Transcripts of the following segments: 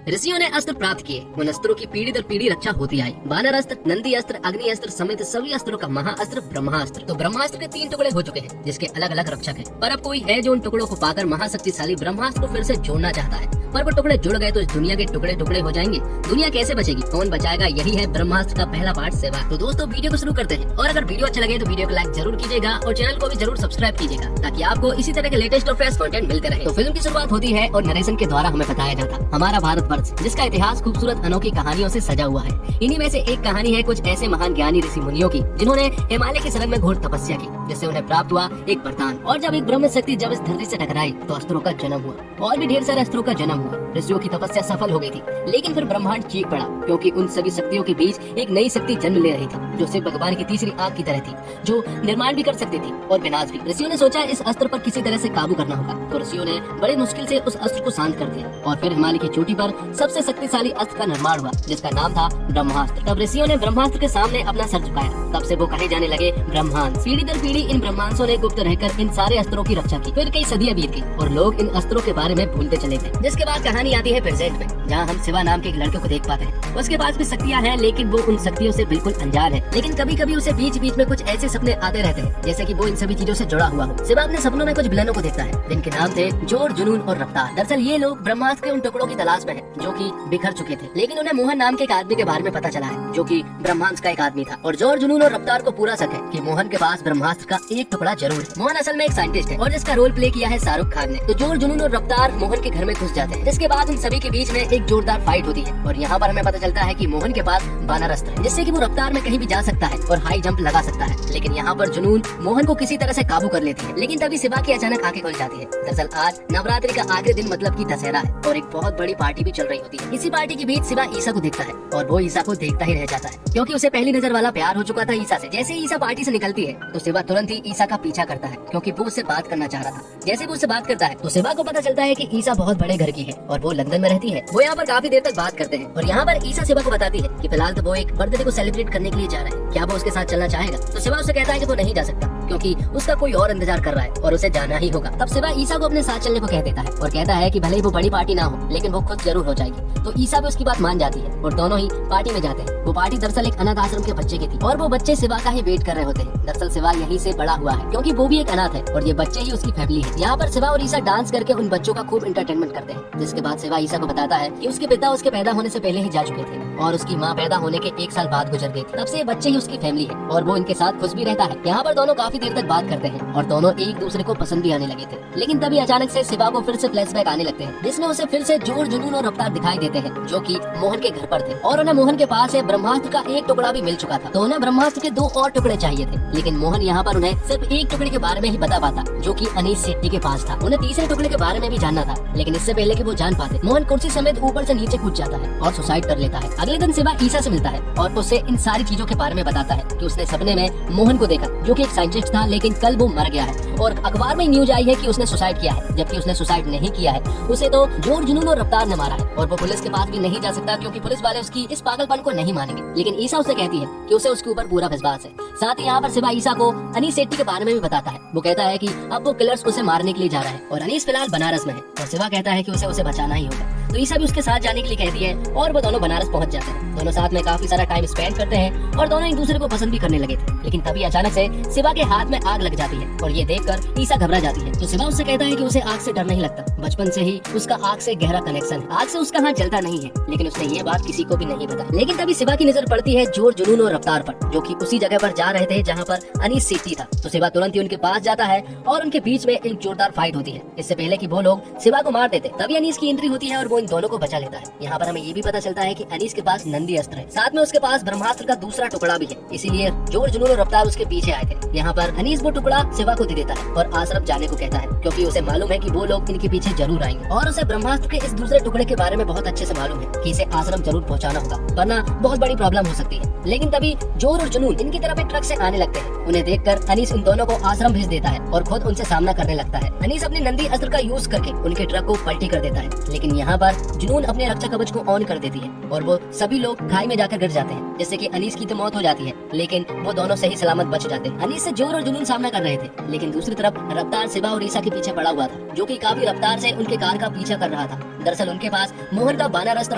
ऋषियों ने अस्त्र प्राप्त किए। उन अस्त्रों की पीढ़ी दर पीढ़ी रक्षा होती आई। वानर अस्त्र, नंदी अस्त्र, अग्नि अस्त्र समेत सभी अस्त्रों का महाअस्त्र ब्रह्मास्त्र। तो ब्रह्मास्त्र के 3 टुकड़े हो चुके हैं, जिसके अलग अलग रक्षक हैं। पर अब कोई है जो उन टुकड़ों को पाकर महाशक्तिशाली ब्रह्मास्त्र को फिर से जोड़ना चाहता है। पर वो टुकड़े जुड़ गए तो इस दुनिया के टुकड़े टुकड़े हो जाएंगे। दुनिया कैसे बचेगी, कौन बचाएगा, यही है ब्रह्मास्त्र का पहला पार्ट सेवा। तो दोस्तों वीडियो को शुरू करते हैं। और अगर वीडियो अच्छा लगे तो वीडियो को लाइक जरूर कीजिएगा और चैनल को भी जरूर सब्सक्राइब कीजिएगा, ताकि आपको इसी तरह के लेटेस्ट और फ्रेश कंटेंट मिलते रहे। तो फिल्म की शुरुआत होती है और नरेशन के द्वारा हमें बताया जाता हमारा भारतवर्ष, जिसका इतिहास खूबसूरत अनोखी कहानियों से सजा हुआ है। इन्हीं में से एक कहानी है कुछ ऐसे महान ज्ञानी ऋषि मुनियों की, जिन्होंने हिमालय की सरहद में घोर तपस्या की, जिससे उन्हें प्राप्त हुआ एक वरदान। और जब एक ब्रह्म शक्ति जब इस धरती से टकराई तो अस्त्रों का जन्म हुआ और भी ढेर सारे अस्त्रों का जन्म हुआ। ऋषियों की तपस्या सफल हो गई थी, लेकिन फिर ब्रह्मांड चीख पड़ा, क्योंकि उन सभी शक्तियों के बीच एक नई शक्ति जन्म ले रही थी, जो सिर्फ भगवान की तीसरी आंख की तरह थी, जो निर्माण भी कर सकती थी और विनाश भी। ऋषियों ने सोचा इस अस्त्र पर किसी तरह से काबू करना होगा, तो ऋषियों ने बड़ी मुश्किल से उस अस्त्र को शांत कर दिया। और फिर हिमालय की चोटी पर सबसे शक्तिशाली अस्त्र का निर्माण हुआ, जिसका नाम था ब्रह्मास्त्र। तब ऋषियों ने ब्रह्मास्त्र के सामने अपना सर झुकाया। तब से वो कहे जाने लगे ब्रह्मांस। पीढ़ी दर पीढ़ी इन ब्रह्मांसों ने गुप्त रहकर इन सारे अस्त्रों की रक्षा की। फिर कई सदियां बीत गई और लोग इन अस्त्रों के बारे में भूलते चले गए। जिसके बाद कहानी आती है प्रेजेंट में, जहाँ हम शिवा नाम के एक लड़के को देख पाते हैं। उसके पास भी शक्तियाँ हैं, लेकिन वो उन शक्तियों से बिल्कुल अनजान है। लेकिन कभी कभी उसे बीच बीच में कुछ ऐसे सपने आते रहते हैं, जैसे कि वो इन सभी चीजों से जुड़ा हुआ हो। शिवा अपने सपनों में कुछ विलनों को देखता है, जिनके नाम थे जोर, जुनून और रफ्तार। दरअसल ये लोग ब्रह्मास्त्र के उन टुकड़ों की तलाश में हैं, जो कि बिखर चुके थे। लेकिन उन्हें मोहन नाम के एक आदमी के बारे में पता चला है, जो कि ब्रह्मास्त्र का एक आदमी था। और जोर, जुनून और रफ्तार को पूरा शक है कि मोहन के पास ब्रह्मास्त्र का एक टुकड़ा जरूर है। मोहन असल में एक साइंटिस्ट है और जिसका रोल प्ले किया है शाहरुख खान ने। तो जोर, जुनून और रफ्तार मोहन के घर में घुस जाते हैं, जिसके बाद उन सभी के बीच में एक जोरदार फाइट होती है। और यहाँ पर हमें पता चलता है कि मोहन के पास वानर अस्त्र है, जिससे कि वो रफ्तार में कहीं भी जा सकता है और हाई जंप लगा सकता है। लेकिन यहाँ पर जुनून मोहन को किसी तरह से काबू कर लेती है। लेकिन तभी शिवा की अचानक आंखें खुल जाती है। दरअसल आज नवरात्रि का आखिरी दिन, मतलब की दशहरा है, और एक बहुत बड़ी पार्टी भी चल रही होती है। इसी पार्टी के बीच शिवा ईसा को देखता है और वो ईसा को देखता ही रह जाता है, क्योंकि उसे पहली नजर वाला प्यार हो चुका था ईसा से। जैसे ईसा पार्टी से निकलती है तो शिवा तुरंत ही ईसा का पीछा करता है, क्योंकि वो उससे बात करना चाह रहा था। जैसे वो उससे बात करता है तो शिवा को पता चलता है कि ईसा बहुत बड़े घर की है और वो लंदन में रहती है। वो यहाँ पर काफी देर तक बात करते हैं और यहाँ पर ईसा शिवा को बताती है कि फिलहाल तो वो एक बर्थडे को सेलिब्रेट करने के लिए जा रहा है, क्या वो उसके साथ चलना चाहेगा। तो शिवा उससे कहता है कि वो नहीं जा सकता, क्योंकि उसका कोई और इंतजार कर रहा है और उसे जाना ही होगा। तब शिवा ईसा को अपने साथ चलने को कह देता है और कहता है कि भले ही वो बड़ी पार्टी ना हो, लेकिन वो खुद जरूर हो जाएगी। तो ईसा भी उसकी बात मान जाती है और दोनों ही पार्टी में जाते हैं। वो पार्टी दरअसल एक अनाथ आश्रम के बच्चे की थी और वो बच्चे शिवा का ही वेट कर रहे होते हैं। दरअसल शिवा यहीं से बड़ा हुआ है, क्योंकि वो भी एक अनाथ है और ये बच्चे ही उसकी फैमिली है। यहाँ पर शिवा और ईसा डांस करके उन बच्चों का खूब एंटरटेनमेंट करते हैं। जिसके बाद शिवा ईसा को बताता है कि उसके पिता उसके पैदा होने से पहले ही जा चुके थे और उसकी माँ पैदा होने के 1 साल बाद गुजर गई थी। तब से ये बच्चे ही उसकी फैमिली है और वो इनके साथ खुश भी रहता है। यहाँ पर दोनों काफी देर तक बात करते हैं और दोनों एक दूसरे को पसंद भी आने लगे थे। लेकिन तभी अचानक से शिवा को फिर से फ्लैशबैक आने लगते हैं, जिसमें उसे फिर से जोर, जुनून और रफ्तार दिखाई देते हैं, जो कि मोहन के घर पर थे। और उन्हें मोहन के पास है ब्रह्मास्त्र का एक टुकड़ा भी मिल चुका था, तो उन्हें ब्रह्मास्त्र के 2 और टुकड़े चाहिए थे। लेकिन मोहन यहाँ पर उन्हें सिर्फ एक टुकड़े के बारे में ही बता पाता, जो कि अनीस शेट्टी के पास था। उन्हें तीसरे टुकड़े के बारे में भी जानना था, लेकिन इससे पहले कि वो जान पाते, मोहन कुर्सी समेत ऊपर से नीचे कूद जाता है और सुसाइड कर लेता है। अगले दिन शिवा ईसा से मिलता है और उसे इन सारी चीजों के बारे में बताता है कि उसने सपने में मोहन को देखा, जो कि एक साइंटिस्ट था, लेकिन कल वो मर गया है। और अखबार में न्यूज आई है कि उसने सुसाइड किया है, जबकि उसने सुसाइड नहीं किया है। उसे तो जोर, जुनून और रफ्तार ने मारा है और वो पुलिस के पास भी नहीं जा सकता, क्योंकि पुलिस वाले उसकी इस पागलपन को नहीं मानेंगे। लेकिन ईसा उसे कहती है कि उसे उसके ऊपर पूरा विश्वास है। साथ ही यहाँ पर शिवा ईसा को अनीस शेट्टी के बारे में भी बताता है। वो कहता है कि अब वो किलर्स उसे मारने के लिए जा रहा है और अनीस फिलहाल बनारस में है और शिवा कहता है कि उसे बचाना ही होगा। तो ईसा भी उसके साथ जाने के लिए कहती है और वो दोनों बनारस पहुंच जाते हैं। दोनों साथ में काफी सारा टाइम स्पेंड करते हैं और दोनों एक दूसरे को पसंद भी करने लगे थे। लेकिन तभी अचानक से शिवा के हाथ में आग लग जाती है और ये देखकर ईसा घबरा जाती है। तो शिवा उससे कहता है कि उसे आग से डर नहीं लगता, बचपन से ही उसका आग से गहरा कनेक्शन है। आग से उसका हाथ जलता नहीं है, लेकिन उसने ये बात किसी को भी नहीं बताई। लेकिन तभी शिवा की नजर पड़ती है जोर, जुनून और रफ्तार पर, जो कि उसी जगह पर जा रहे थे जहाँ पर अनीस शेट्टी था। तो शिवा तुरंत ही उनके पास जाता है और उनके बीच में एक जोरदार फाइट होती है। इससे पहले कि वो लोग शिवा को मार देते, तभी अनीस की एंट्री होती है और वो इन दोनों को बचा लेता है। यहाँ पर हमें ये भी पता चलता है कि अनीस के पास नंदी अस्त्र है, साथ में उसके पास ब्रह्मास्त्र का दूसरा टुकड़ा भी है, इसीलिए जोर, जुनून और रफ्तार उसके पीछे आए थे। यहाँ पर अनीस वो टुकड़ा शिवा को दे देता है और आश्रम जाने को कहता है, क्योंकि उसे मालूम है कि वो लोग इनके पीछे जरूर आएंगे। और उसे ब्रह्मास्त्र के इस दूसरे टुकड़े के बारे में बहुत अच्छे से मालूम है कि इसे आश्रम जरूर पहुंचाना होगा, वरना बहुत बड़ी प्रॉब्लम हो सकती है। लेकिन तभी जोर और जुनून इनकी तरफ एक ट्रक से आने लगते हैं। उन्हें देखकर अनीस उन दोनों को आश्रम भेज देता है और खुद उनसे सामना करने लगता है। अनीस अपने नंदी अस्त्र का यूज करके उनके ट्रक को पलटी कर देता है। लेकिन यहाँ पर बार जुनून अपने रक्षा कवच को ऑन कर देती है और वो सभी लोग खाई में जाकर गिर जाते हैं, जिससे कि अनीस की तो मौत हो जाती है, लेकिन वो दोनों सही सलामत बच जाते हैं। अनीस से जोर और जुनून सामना कर रहे थे, लेकिन दूसरी तरफ रफ्तार सिवा और ईसा के पीछे पड़ा हुआ था, जो कि काफी रफ्तार से उनके कार का पीछा कर रहा था। दरअसल उनके पास मोहन का बानर अस्त्र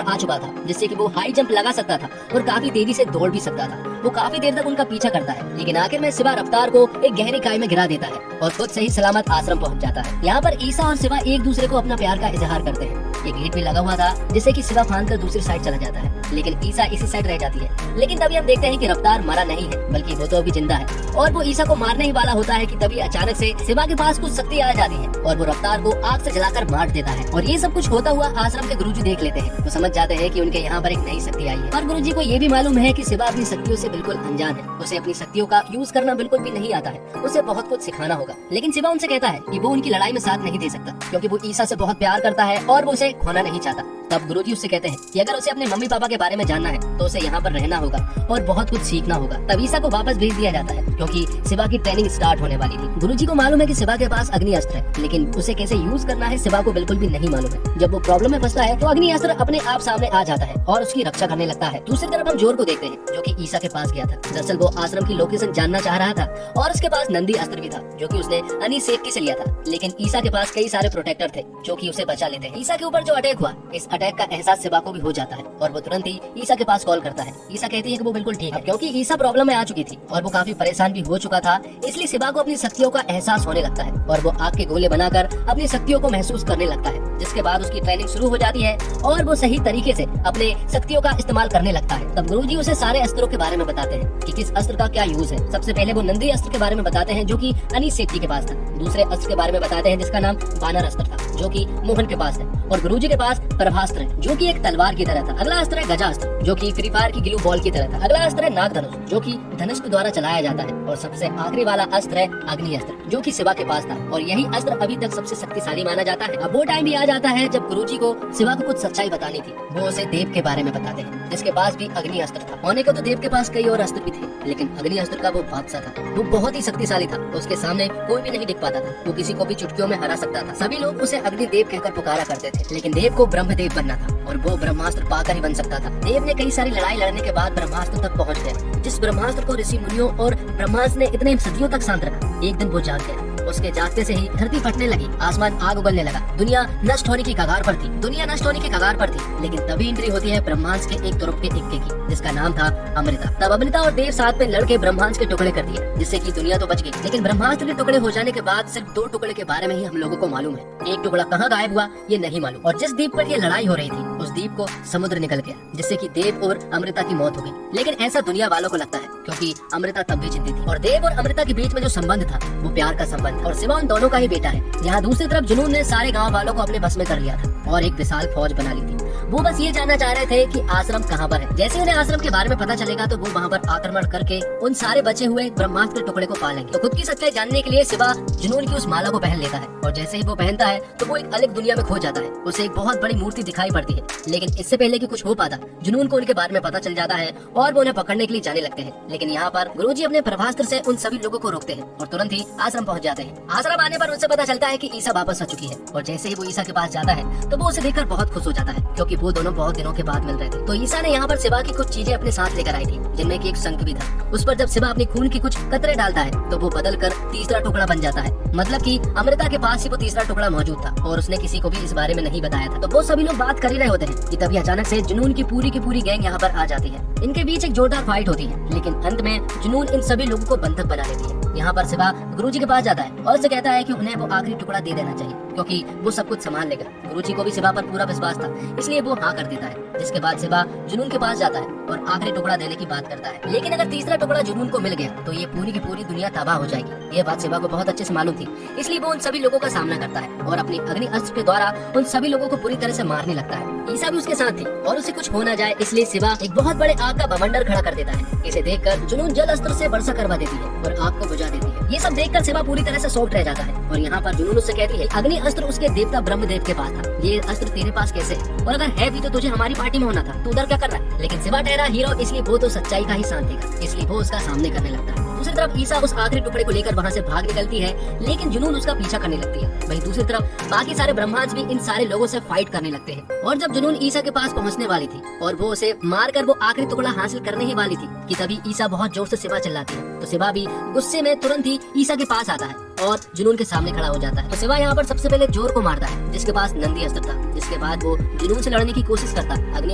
आ चुका था, जिससे कि वो हाई जंप लगा सकता था और काफी तेजी से दौड़ भी सकता था। वो काफी देर तक उनका पीछा करता है, लेकिन आखिर में सिवा रफ्तार को एक गहरी खाई में गिरा देता है और खुद सही सलामत आश्रम पहुंच जाता है। यहाँ पर ईसा और सिवा एक दूसरे को अपना प्यार का इजहार करते हैं। एक गेट भी लगा हुआ था, जिससे कि सिवा फांद कर दूसरी साइड चला जाता है, लेकिन ईसा इसी साइड रह जाती है। लेकिन तभी हम देखते हैं कि रफ्तार मरा नहीं है, बल्कि वो तो अभी जिंदा है और वो ईसा को मारने ही वाला होता है कि तभी अचानक से सिवा के पास कुछ शक्ति आ जाती है और वो रफ्तार को आग से जलाकर मार देता है। और ये सब कुछ होता हुआ आश्रम के गुरुजी देख लेते हैं, तो समझ जाते हैं कि उनके यहाँ पर एक नई शक्ति आई है। पर गुरुजी को ये भी मालूम है कि सिवा अपनी शक्तियों से बिल्कुल अनजान है, उसे अपनी शक्तियों का यूज करना बिल्कुल भी नहीं आता है, उसे बहुत कुछ सिखाना होगा। लेकिन सिवा उनसे कहता है कि वो उनकी लड़ाई में साथ नहीं दे सकता, क्योंकि वो ईसा से बहुत प्यार करता है और वो उसे खोना नहीं चाहता। तब गुरुजी उससे कहते हैं कि अगर उसे अपने मम्मी पापा के बारे में जानना है तो उसे यहाँ पर रहना होगा और बहुत कुछ सीखना होगा। तब ईसा को वापस भेज दिया जाता है, क्योंकि सिवा की ट्रेनिंग स्टार्ट होने वाली थी। गुरुजी को मालूम है कि सिवा के पास अग्नि अस्त्र है, लेकिन उसे कैसे यूज करना है सिवा को बिल्कुल भी नहीं मालूम है। जब वो प्रॉब्लम में फंसता है तो अग्नि अस्त्र अपने आप सामने आ जाता है और उसकी रक्षा करने लगता है। दूसरी तरफ हम जोर को देखते हैं, जो कि ईसा के पास गया था। दरअसल वो आश्रम की लोकेशन जानना चाह रहा था और उसके पास नंदी अस्त्र भी था, जो कि उसने अनीस सेफ्टी से लिया था। लेकिन ईसा के पास कई सारे प्रोटेक्टर थे, जो कि उसे बचा लेते हैं। ईसा के ऊपर जो अटैक हुआ, इस अटैक का एहसास सिवा को भी हो जाता है और वो तुरंत ही ईसा के पास कॉल करता है। ईसा कहती है कि वो बिल्कुल ठीक है, क्योंकि ईसा प्रॉब्लम में आ चुकी थी और वो काफी परेशान भी हो चुका था। इसलिए सिवा को अपनी शक्तियों का एहसास होने लगता है और वो आग के गोले बनाकर अपनी शक्तियों को महसूस करने लगता है, जिसके बाद उसकी ट्रेनिंग शुरू हो जाती है और वो सही तरीके से अपने शक्तियों का इस्तेमाल करने लगता है। तब गुरुजी उसे सारे अस्त्रों के बारे में बताते हैं कि किस अस्त्र का क्या यूज है। सबसे पहले वो नंदी अस्त्र के बारे में बताते हैं, जो कि अनीस सेठी के पास था। दूसरे अस्त्र के बारे में बताते हैं, जिसका नाम बानर अस्त्र था, जो कि मोहन के पास है। और गुरुजी के पास प्रभास्त्र है, जो कि एक तलवार की तरह था। अगला अस्त्र है गजास्त्र, जो कि फ्री फायर की ग्लू बॉल की तरह था। अगला अस्त्र है नाग धनुष, जो कि धनुष के द्वारा चलाया जाता है। और सबसे आखिरी वाला अस्त्र है अग्नि अस्त्र, जो कि शिवा के पास था और यही अस्त्र अभी तक सबसे शक्तिशाली माना जाता है। अब वो टाइम भी आ जाता है जब गुरुजी को शिवा को कुछ सच्चाई बतानी थी। वो उसे देव के बारे में बताते हैं, जिसके पास भी अग्नि अस्त्र था। होने को तो देव के पास कई और अस्त्र भी थे, लेकिन अग्नि अस्त्र का वो बादशाह था। वो बहुत ही शक्तिशाली था, उसके सामने कोई भी नहीं टिक पाता था। वो किसी को भी चुटकियों में हरा सकता था। सभी लोग उसे अग्नि देव कहकर पुकारा करते थे, लेकिन देव को ब्रह्मदेव बनना था और वो ब्रह्मास्त्र पाकर ही बन सकता था। देव ने कई सारी लड़ाई लड़ने के बाद ब्रह्मास्त्र तक पहुंच गया, जिस ब्रह्मास्त्र को ऋषि मुनियों और ब्रह्मास्त्र ने इतने सदियों तक शांत रखा। एक दिन वो जाग गया, उसके जागते से ही धरती फटने लगी, आसमान आग उगलने लगा, दुनिया नष्ट होने की कगार पर थी। लेकिन तभी एंट्री होती है ब्रह्मांड के एक तुरुप के इक्के की, जिसका नाम था अमृता। तब अमृता और देव साथ में लड़के ब्रह्मांड के टुकड़े कर दिए, जिससे कि दुनिया तो बच गई, लेकिन ब्रह्मास्त्र के टुकड़े हो जाने के बाद सिर्फ 2 टुकड़े के बारे में ही हम लोगों को मालूम है। एक टुकड़ा कहाँ गायब हुआ ये नहीं मालूम। और जिस द्वीप पर ये लड़ाई हो रही थी, उस द्वीप को समुद्र निकल गया, जिससे कि देव और अमृता की मौत हो गई। लेकिन ऐसा दुनिया वालों को लगता है, क्योंकि अमृता तब भी जिंदी थी और देव और अमृता के बीच में जो संबंध था वो प्यार का संबंध था और शिवा उन दोनों का ही बेटा है। यहाँ दूसरी तरफ जुनून ने सारे गांव वालों को अपने बस में कर लिया था और एक विशाल फौज बना ली थी। वो बस ये जानना चाह रहे थे कि आश्रम कहाँ पर है। जैसे उन्हें आश्रम के बारे में पता चलेगा तो वो वहाँ पर आक्रमण करके उन सारे बचे हुए ब्रह्मास्त्र के टुकड़े को पालेंगे। तो खुद की सच्चाई जानने के लिए शिवा जुनून की उस माला को पहन लेता है और जैसे ही वो पहनता है तो वो एक अलग दुनिया में खो जाता है। उसे एक बहुत बड़ी मूर्ति दिखाई पड़ती है, लेकिन इससे पहले कि कुछ हो पाता जुनून को उनके बारे में पता चल जाता है और वो उन्हें पकड़ने के लिए जाने लगते हैं। लेकिन यहाँ पर गुरुजी अपने प्रभास्त्र से उन सभी लोगों को रोकते हैं और तुरंत ही आश्रम पहुँच जाते हैं। आश्रम आने पर उनसे पता चलता है कि ईसा वापस आ चुकी है और जैसे ही वो ईसा के पास जाता है तो वो उसे देखकर बहुत खुश हो जाता है, क्योंकि वो दोनों बहुत दिनों के बाद मिल रहे थे। तो ईसा ने यहाँ पर शिवा की कुछ चीजें अपने साथ लेकर आई थी, जिनमें की एक शंख भी था। उस पर जब शिवा अपनी खून की कुछ कतरे डालता है तो वो बदल कर तीसरा टुकड़ा बन जाता है। मतलब कि अमृता के पास ही वो तीसरा टुकड़ा मौजूद था और उसने किसी को भी इस बारे में नहीं बताया था। तो वो सभी लोग बात कर ही रहे होते हैं कि तभी अचानक से जुनून की पूरी गैंग यहाँ पर आ जाती है। इनके बीच एक जोरदार फाइट होती है, लेकिन अंत में जुनून इन सभी लोगों को बंधक बना लेती है। यहाँ पर शिवा गुरुजी के पास जाता है और उसे कहता है कि उन्हें वो आखिरी टुकड़ा दे देना चाहिए, क्योंकि वो सब कुछ संभाल लेगा। गुरुजी को भी शिवा पर पूरा विश्वास था, इसलिए वो हाँ कर देता है। जिसके बाद शिवा जुनून के पास जाता है और आखिरी टुकड़ा देने की बात करता है। लेकिन अगर तीसरा टुकड़ा जुनून को मिल गया तो ये पूरी की पूरी दुनिया तबाह हो जाएगी। ये बात शिवा को बहुत अच्छे से मालूम थी, इसलिए वो उन सभी लोगों का सामना करता है और अपनी अग्नि अस्त्र के द्वारा उन सभी लोगों को पूरी तरह से मारने लगता है। ईसा भी उसके साथ थी और उसे कुछ हो न जाए इसलिए शिवा एक बहुत बड़े आग का बवंडर खड़ा कर देता है। इसे देखकर जुनून जल अस्त्र से वर्षा करवा देती है और आग को बुझा देती है। ये सब देखकर शिवा पूरी तरह से शॉक्ड रह जाता है और यहाँ पर जुनून उससे कहती है अग्नि अस्त्र उसके देवता ब्रह्मदेव के पास था, ये अस्त्र तेरे पास कैसे है? और अगर है भी तो तुझे हमारी पार्टी में होना था, तू उधर क्या कर रहा है? लेकिन शिवा ठहरा हीरो, इसलिए वो तो सच्चाई का ही साथ देगा, इसलिए वो उसका सामने करने लगता है। दूसरी तरफ ईसा उस आखिरी टुकड़े को लेकर वहाँ से भाग निकलती है, लेकिन जुनून उसका पीछा करने लगती है। वहीं दूसरी तरफ बाकी सारे ब्रह्मांड भी इन सारे लोगों से फाइट करने लगते हैं। और जब जुनून ईसा के पास पहुँचने वाली थी और वो उसे मारकर वो आखिरी टुकड़ा हासिल करने ही वाली थी कि तभी ईसा बहुत जोर से सिवा चिल्लाती है। तो सिवा भी गुस्से में तुरंत ही ईसा के पास आता है और जुनून के सामने खड़ा हो जाता है। तो सिवा यहाँ पर सबसे पहले जोर को मारता है, जिसके पास नंदी अस्त्र था। जिसके बाद वो जुनून से लड़ने की कोशिश करता, अग्नि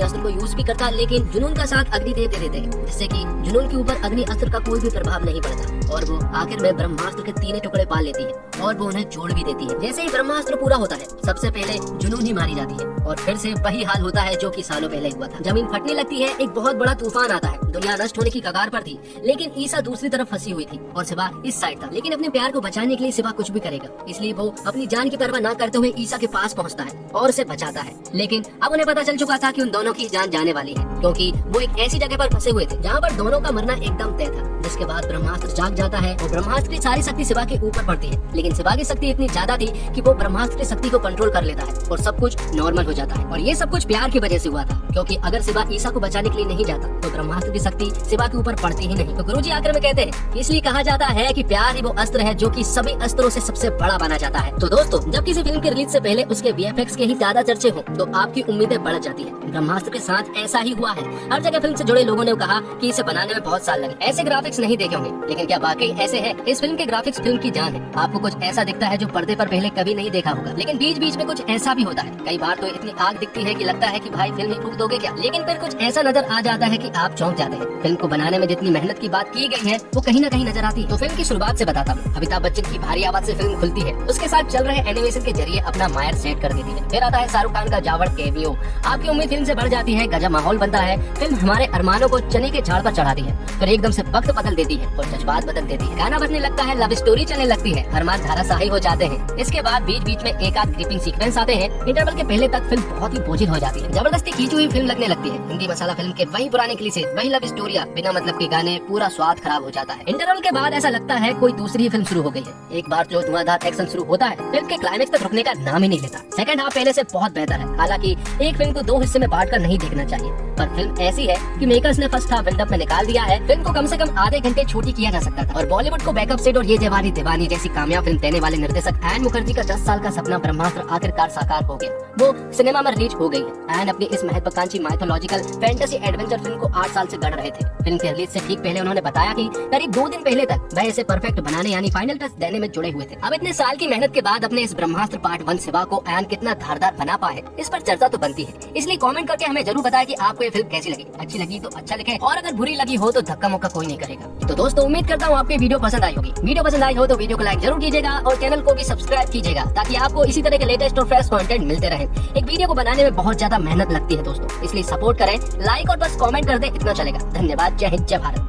अस्त्र को यूज भी करता, लेकिन जुनून का साथ अग्निदेव दे देते हैं, जिससे कि जुनून के ऊपर अग्नि अस्त्र का कोई भी प्रभाव नहीं पड़ता और वो आखिर में ब्रह्मास्त्र के 3 टुकड़े पाल लेती है और वो उन्हें जोड़ भी देती है। जैसे ही ब्रह्मास्त्र पूरा होता है, सबसे पहले जुनून ही मारी जाती है और फिर से वही हाल होता है जो कि सालों पहले हुआ था। जमीन फटने लगती है, एक बहुत बड़ा तूफान आता है, दुनिया नष्ट होने की कगार पर थी, लेकिन ईसा दूसरी तरफ फंसी हुई थी और सिवा इस साइड था। लेकिन अपने प्यार को बचाने के लिए सिवा कुछ भी करेगा, इसलिए वो अपनी जान की परवाह न करते हुए ईसा के पास पहुंचता है और उसे बचाता है। लेकिन अब उन्हें पता चल चुका था कि उन दोनों की जान जाने वाली है, क्योंकि वो एक ऐसी जगह पर फंसे हुए थे जहाँ पर दोनों का मरना एकदम तय था। जिसके बाद ब्रह्मास्त्र जाग जाता है और ब्रह्मास्त्र की सारी शक्ति सिवा के ऊपर पड़ती है, लेकिन सिवा की शक्ति इतनी ज्यादा थी कि वो ब्रह्मास्त्र की शक्ति को कंट्रोल कर लेता है और सब कुछ नॉर्मल हो जाता है। और ये सब कुछ प्यार की वजह से हुआ था, क्योंकि अगर सिवा ईसा को बचाने के लिए नहीं जाता तो ब्रह्मास्त्र की शक्ति सिवा के ऊपर पड़ती ही नहीं। तो गुरुजी आखिर में कहते हैं, इसलिए कहा जाता है कि प्यार ही वो अस्त्र है जो कि सभी अस्त्रों से सबसे बड़ा माना जाता है। तो दोस्तों, जब किसी फिल्म की रिलीज से पहले उसके VFX के ही ज्यादा चर्चे हो तो आपकी उम्मीदें बढ़ जाती है। ब्रह्मास्त्र के साथ ऐसा ही हुआ है। हर जगह फिल्म से जुड़े लोगों ने कहा कि इसे बनाने में बहुत साल लगे, ऐसे ग्राफिक्स नहीं देखे होंगे, लेकिन क्या वाकई ऐसे है? इस फिल्म के ग्राफिक्स फिल्म की जान है। आपको कुछ ऐसा दिखता है जो पर्दे पर पहले कभी नहीं देखा होगा, लेकिन बीच बीच में कुछ ऐसा भी होता है। कई बार तो इतनी आग दिखती है कि लगता है कि भाई फिल्म ही फूक दोगे क्या, लेकिन फिर कुछ ऐसा नजर आ जाता है कि आप चौंक जाते हैं। फिल्म को बनाने में जितनी मेहनत की बात की गई है वो कहीं न कहीं नजर आती है। तो फिल्म की शुरुआत से बताता हूँ। अमिताभ बच्चन की भारी आवाज से फिल्म खुलती है, उसके साथ चल रहे एनिमेशन के जरिए अपना मायर सेट कर देती है। फिर आता है शाहरुख खान का जावड़ कैमियो। आपकी उम्मीद फिल्म से बढ़ जाती है, गजब माहौल बनता है। फिल्म हमारे अरमानों को चने के झाड़ पर चढ़ाती है, फिर एकदम से वक्त बदल देती है और जज्बात बदल देती है। गाना बजने लगता है, लव स्टोरी चलने लगती है, अरमान धाराशाही हो जाते हैं। इसके बाद बीच बीच में एक आध क्लिपिंग सीक्वेंस आते हैं। इंटरवल के पहले तक फिल्म बहुत ही बोझिल हो जाती है, जबरदस्ती खींची हुई फिल्म लगने लगती है। हिंदी मसाला फिल्म के वही पुराने क्लीशे, वही लव स्टोरियां, बिना मतलब के गाने, पूरा स्वाद खराब हो जाता है। इंटरवल के बाद ऐसा लगता है कोई दूसरी फिल्म शुरू हो गई है। एक बार जो धुआंधार एक्शन शुरू होता है, फिल्म के क्लाइमेक्स तक रुकने का नाम ही नहीं लेता। सेकंड हाफ पहले से बहुत बेहतर है। हालांकि एक फिल्म को 2 हिस्से में बांटकर नहीं देखना चाहिए, पर फिल्म ऐसी है कि मेकर्स ने फर्स्ट हाफ बिल्डअप में निकाल दिया है। फिल्म को कम से कम आधे घंटे छोटी किया जा सकता था। और बॉलीवुड को बैकअप सेट और ये जवानी दीवानी जैसी कामयाब फिल्म देने वाले निर्देशक एन मुखर्जी का 10 साल का सपना ब्रह्मास्त्र आखिरकार साकार हो गया। वो सिनेमा में रिलीज हो गई है। एन अपनी इस महत्वाकांक्षी माइथोलॉजिकल फैंटेसी एडवेंचर फिल्म को 8 साल से गढ़ रहे थे। फिल्म के रिलीज से ठीक पहले उन्होंने बताया कि करीब 2 दिन पहले तक वह इसे परफेक्ट बनाने यानी फाइनल टच देने में जुड़े हुए थे। अब इतने साल की मेहनत के बाद अपने इस ब्रह्मास्त्र पार्ट 1 सिवा को एन कितना धारदार बना पाए, इस पर चर्चा तो बनती है। इसलिए कमेंट करके हमें जरूर बताएं कि आपको ये फिल्म कैसी लगी। अच्छी लगी तो अच्छा लिखें और अगर बुरी लगी हो तो धक्का मुक्का कोई नहीं करेगा। तो दोस्तों, उम्मीद करता हूँ आपको वीडियो पसंद आई होगी। वीडियो पसंद आई हो तो वीडियो को लाइक जरूर कीजिएगा और चैनल को भी सब्सक्राइब कीजिएगा, ताकि आपको इसी तरह के लेटेस्ट और फ्रेश कंटेंट मिलते रहे। एक वीडियो को बनाने में बहुत ज्यादा मेहनत लगती है दोस्तों, इसलिए सपोर्ट करें, लाइक और बस कमेंट कर दे, इतना चलेगा। धन्यवाद। जय हिंद, जय भारत।